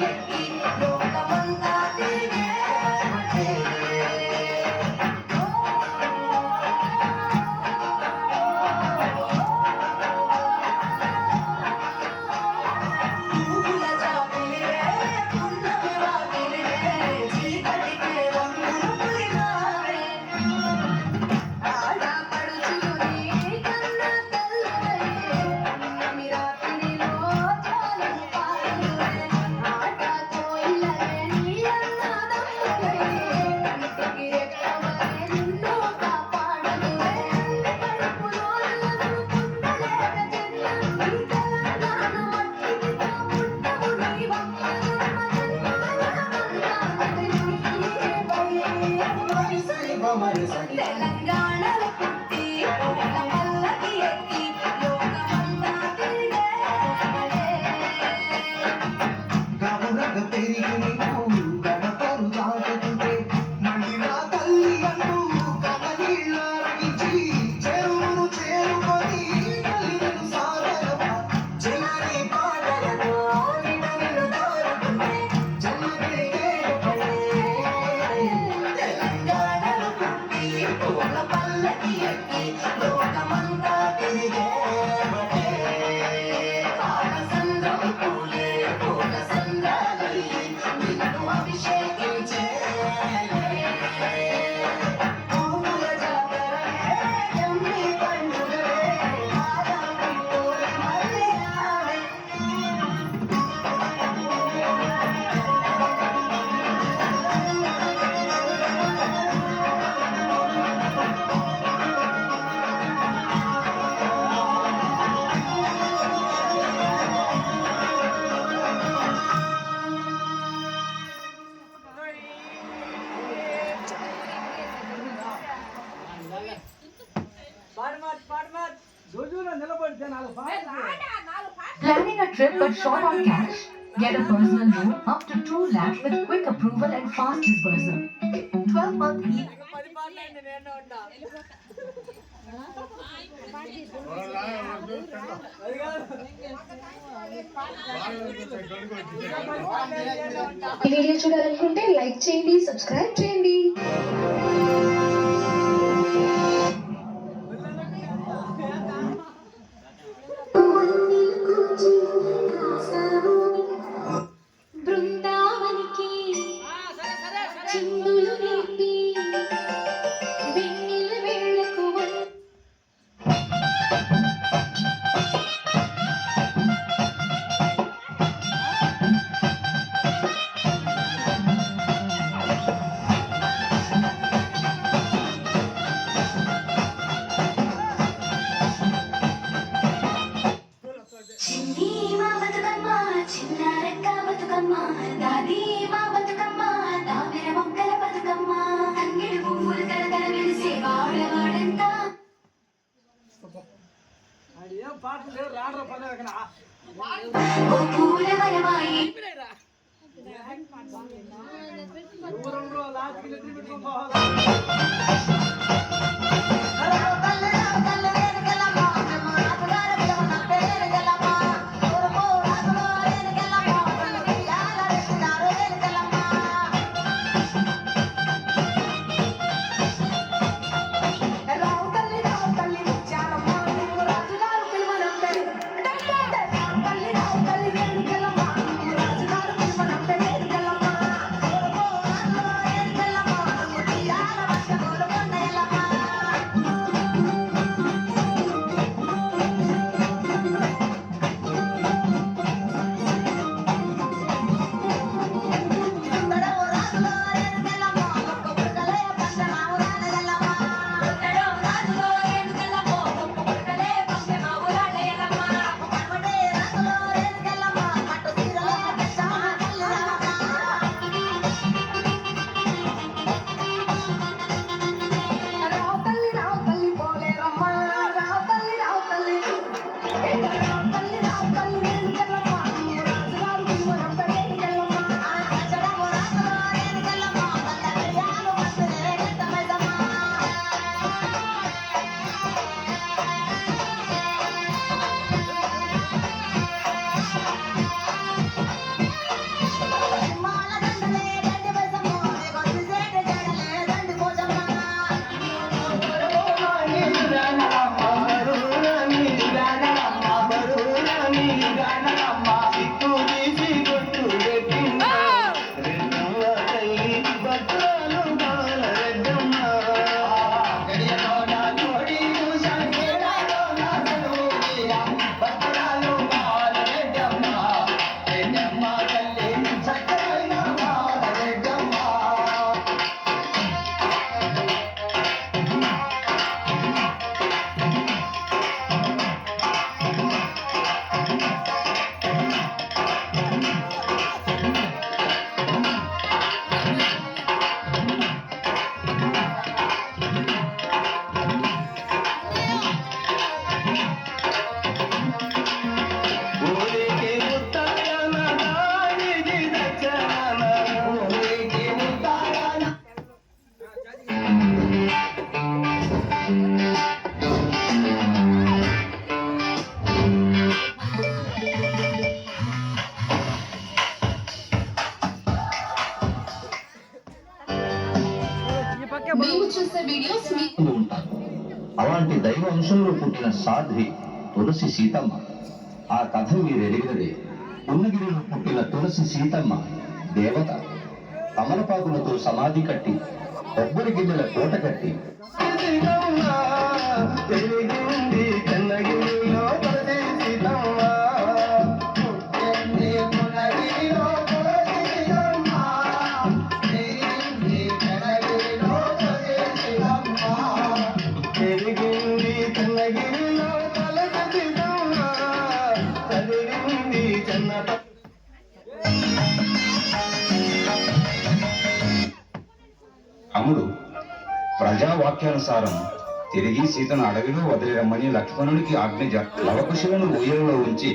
ఎక్కి లోకమంతా తిరిగే పువ్వుల జాబిలివే పున్నమి వాకిలివే చీకటికే రంగులు పులిమావే ఆడపడుచులు నీ కన్న తల్లులే పున్నమి రాత్రిలో జ్వాలలు పారులే ఆట కోయిలలే నీ అన్నదమ్ములే కంటికి రెక్కవలే నిన్ను కాపాడదులే కడుపులోనలను పుట్టలేక జన్మ ఈ తెలంగాణ మట్టికితో పుట్టవు నీవమ్మ తెలంగాణలో పుట్టి పూల పల్లకి ఎక్కి లోకమంతా తిరిగే గబురగ పెరిగి నీకు గడపరు దాటుతుంటే మళ్ళీ నా తల్లి అంటూ కమనీళ్ళ అరిగించి చెరువును చేరుకొని తల్లిని సాగరమ్మ చిన్నారి పాటలతో నిన్ను కోరుకుంటే జన్మకి తెలంగాణలో పుట్టి పూల పల్లకి ఎక్కి లోకమంతా తిరిగే పాలసంద్రం పూలే పూల సంద్రాలయ్యి నిన్ను అభిషేకించే పువ్వుల జాతరలే జమ్మి పండుగలే పాదం పిట్టోల మళ్ళీ రావే Planning a trip but short on cash? Get a personal loan up to 2 lakh with quick approval and fast disbursal. 12-month ఈ వీడియో చూడాలనుకుంటే లైక్ చేయండి, సబ్స్క్రైబ్ చేయండి. బృందావనికి చిందులు నేర్పి వెన్నెల వేళకు చిన్ని మా బతుకమ్మ చిన్నారెక్క బతుకమ్మ దాది మా బతుకమ్మ దావిర మొక్కల బతుకమ్మ తంగిడి పువ్వులు తలతల వెలిసే వాడవాడంతా ఓ పూల వనమాయి రాజుగారు మేము చూసే వీడియోస్ మీ ఉంటారు. అలాంటి దైవ వంశంలో పుట్టిన సాధ్వి తులసి సీతమ్మ. ఆ కథ మీరు ఎరిగినదే. ఉన్నగిరిలో పుట్టిన తులసి సీతమ్మ దేవత. తమలపాకులతో సమాధి కట్టి, కొబ్బరి గిన్నెల కోట కట్టి, రాముడు ప్రజావాక్యానుసారం తిరిగి సీతను అడవిలో వదిలిరమ్మని లక్ష్మణుడికి ఆజ్ఞ. లవకుశులను ఊయలలో ఉంచి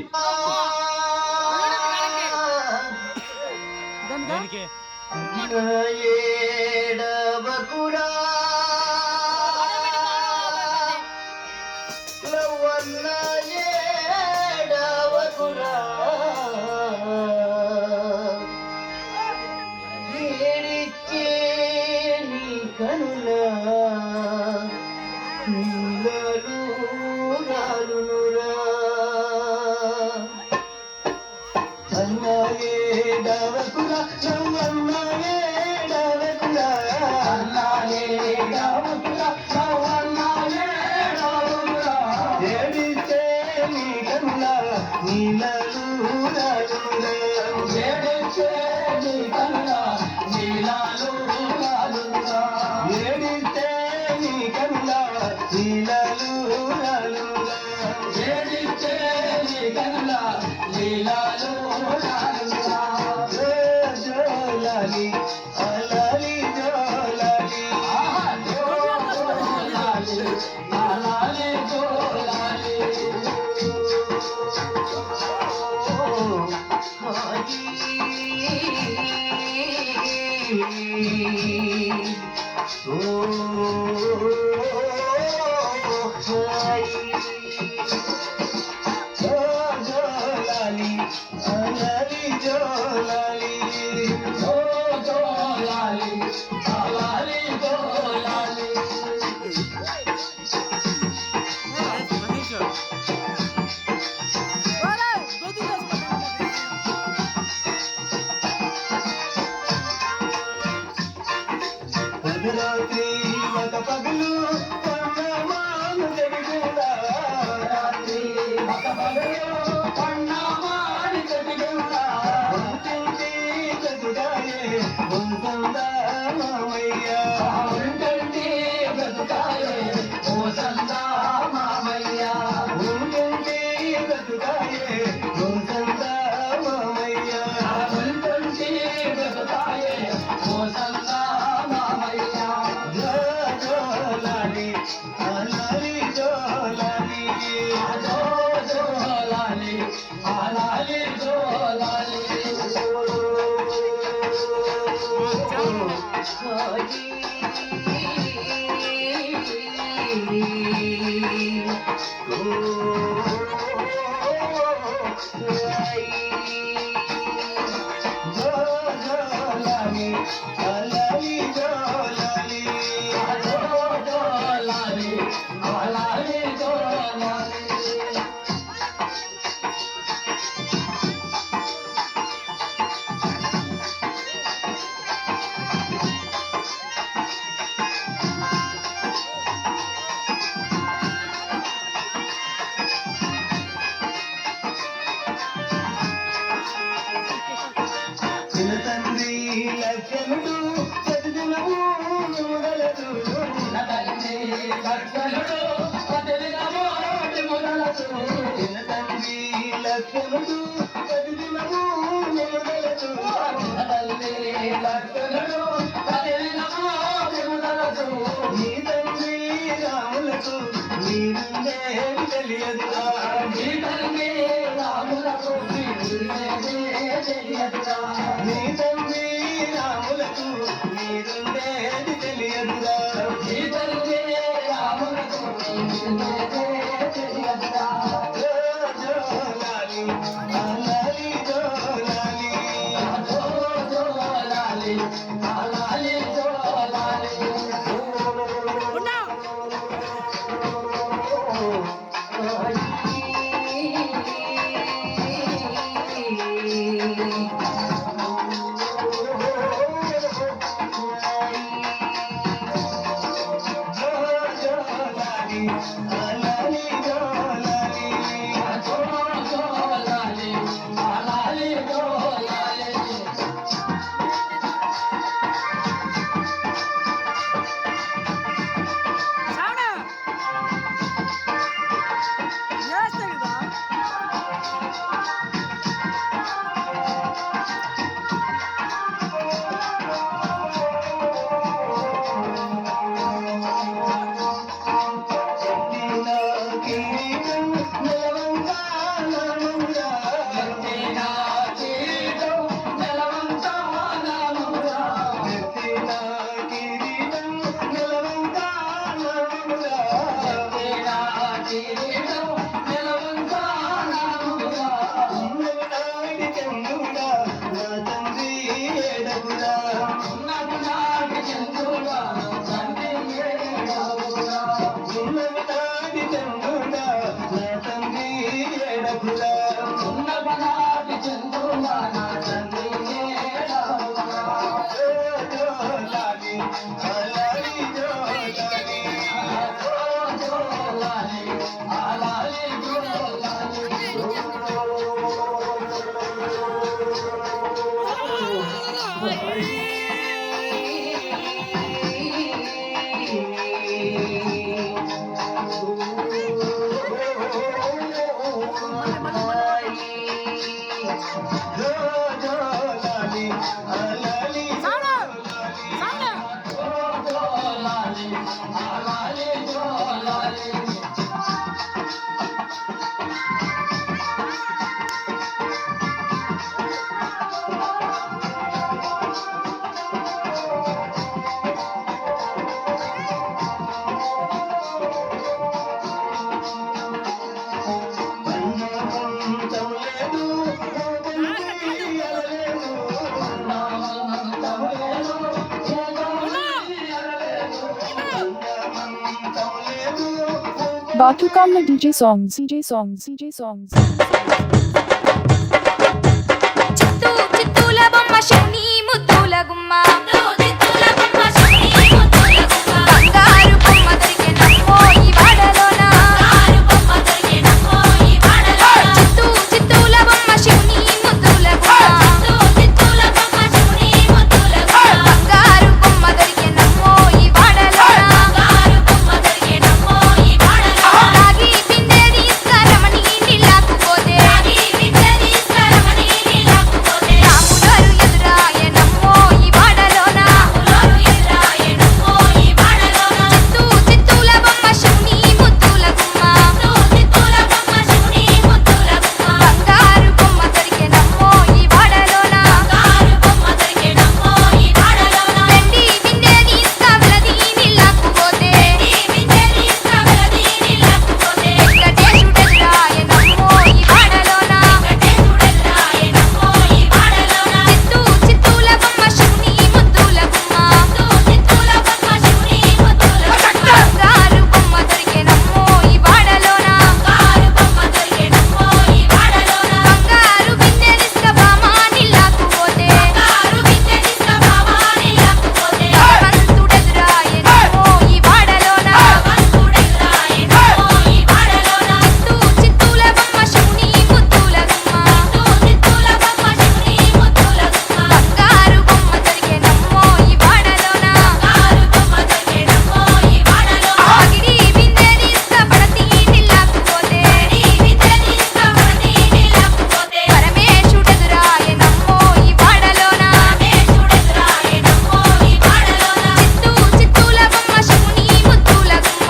Batu Kamla DJ songs, DJ songs, DJ songs. చిత్తూ చిత్తూల బొమ్మ శివుని ముద్దుల గుమ్మ బంగారు బొమ్మ దొరికెనమ్మో ఈ వాడలోన చిత్తూ చిత్తూల బొమ్మ శివుని ముద్దుల గుమ్మ బంగారు బొమ్మ దొరికెనమ్మో ఈ వాడలోన రాగి బిందె తీసుకురమని నీళ్ళకు పోతే రాములోరు ఎదురాయనమ్మో ఈ వాడలోన చిత్తూ చిత్తూల బొమ్మ శివుని ముద్దుల గుమ్మ బంగారు బొమ్మ దొరికెనమ్మో ఈ వాడలోన వెండి బిందె తీసుకువెళ్ళది నీళ్ళకు పోతే వెంకటేశుడెదురాయనమ్మో ఈ వాడలోన చిత్తూ చిత్తూల బొమ్మ శివుని ముద్దుల గుమ్మ బంగారు బొమ్మ దొరికెనమ్మో ఈ వాడలోన బంగారు బిందె తీసుకుబామ నీళ్ళకు పోతే భగవంతుడెదురాయనమ్మో ఈ వాడలోన చిత్తూ చిత్తూల బొమ్మ శివుని ముద్దుల గుమ్మ బంగారు బొమ్మ దొరికెనమ్మో ఈ వాడలోన ఆగిడి బిందె తీసుకుపడతి నీళ్ళకు పోతే పరమేశుడెదురాయనమ్మో ఈ వాడలోన చిత్తూ చిత్తూల బొమ్మ శివుని ముద్దుల గుమ్మ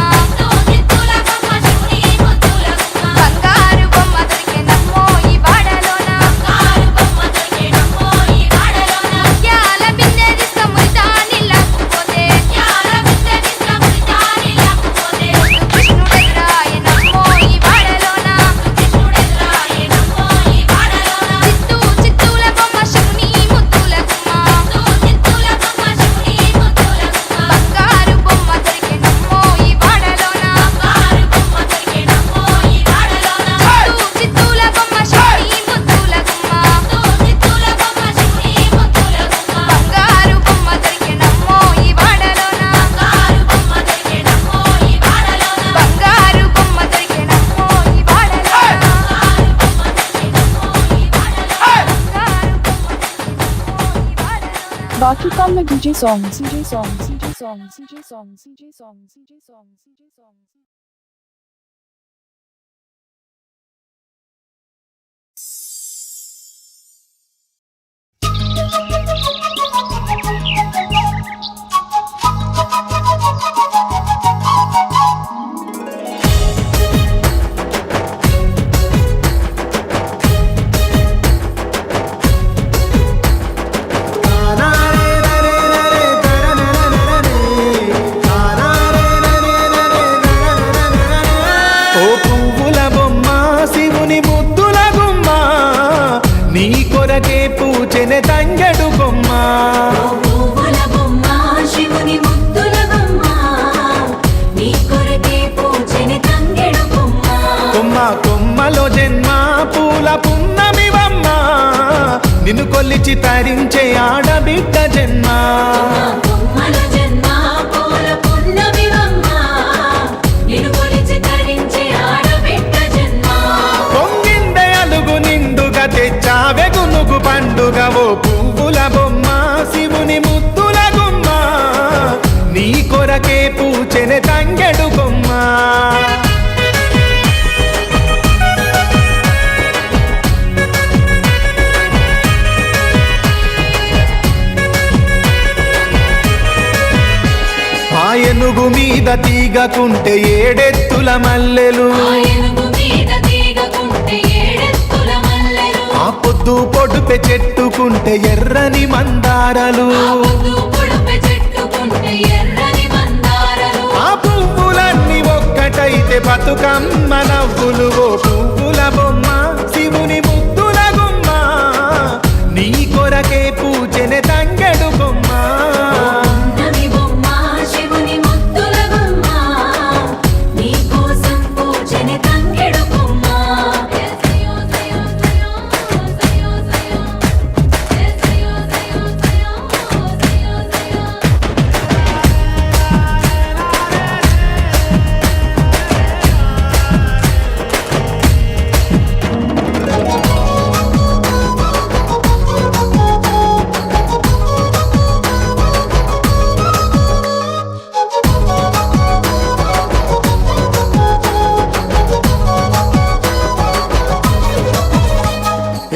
బంగారు బొమ్మ దొరికెనమ్మో ఈ వాడలోన ముత్యాల బిందె తీసుకుమురితా నీళ్ళకు పోతే కృష్ణుడెదురాయనమ్మో ఈ వాడలోన చిత్తూ చిత్తూల బొమ్మ శివుని ముద్దుల గుమ్మ బంగారు బొమ్మ దొరికెనమ్మో ఈ వాడలోన చిత్తూ చిత్తూల బొమ్మ శివుని ముద్దుల గుమ్మ బంగారు బొమ్మ దొరికెనమ్మో ఈ వాడలోన బంగారు బొమ్మ దొరికెనమ్మో ఈ Batu Kamla DJ songs, DJ songs, DJ songs, DJ songs, DJ songs, DJ songs, DJ songs. ఓ పువ్వుల బొమ్మ శివుని ముద్దుల గుమ్మ నీ కొరకే పూచెనె తంగడు బొమ్మ పువ్వుల బొమ్మ శివుని ముద్దుల బొమ్మ నీ కొరకే పూజని తంగెడు బొమ్మ కొమ్మ కొమ్మలో జన్మ పూల పున్నమివమ్మ నిన్ను కొల్లిచి తరించే ఆడబిడ్డ జన్మ బొమ్మల జన్మ పూల పున్నమివమ్మ నిన్ను కొలిచి తరించి ఆడబిడ్డ జన్మ పొంగిందే అలుగు నిండుగా తెచ్చావె గునుగు పండుగ ఓ పువ్వుల బొమ్మ పూచెనే తంగెడు కొమ్మ ఆ ఏనుగు మీద తీగకుంటే ఏడెత్తుల మల్లెలు ఆ పొద్దు పొడుపె చెట్టుకుంటే ఎర్రని మందారలు ఆ పువ్వులన్నీ ఒక్కటైతే బతుకమ్మ నవ్వులు ఓ పువ్వుల బొమ్మ శివుని ముద్దుల గుమ్మ నీ కొరకే పూజనే తంగెడు బొమ్మ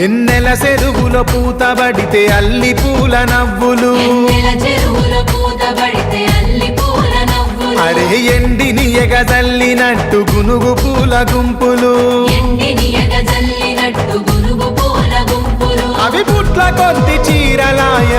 ఎన్నెల చెరువులో పూతబడితే అల్లి పూల నవ్వులు అరే ఎండిని ఎగజల్లినట్టు గునుగు పూల గుంపులు అవి పుట్ల కొద్ది చీరలాయ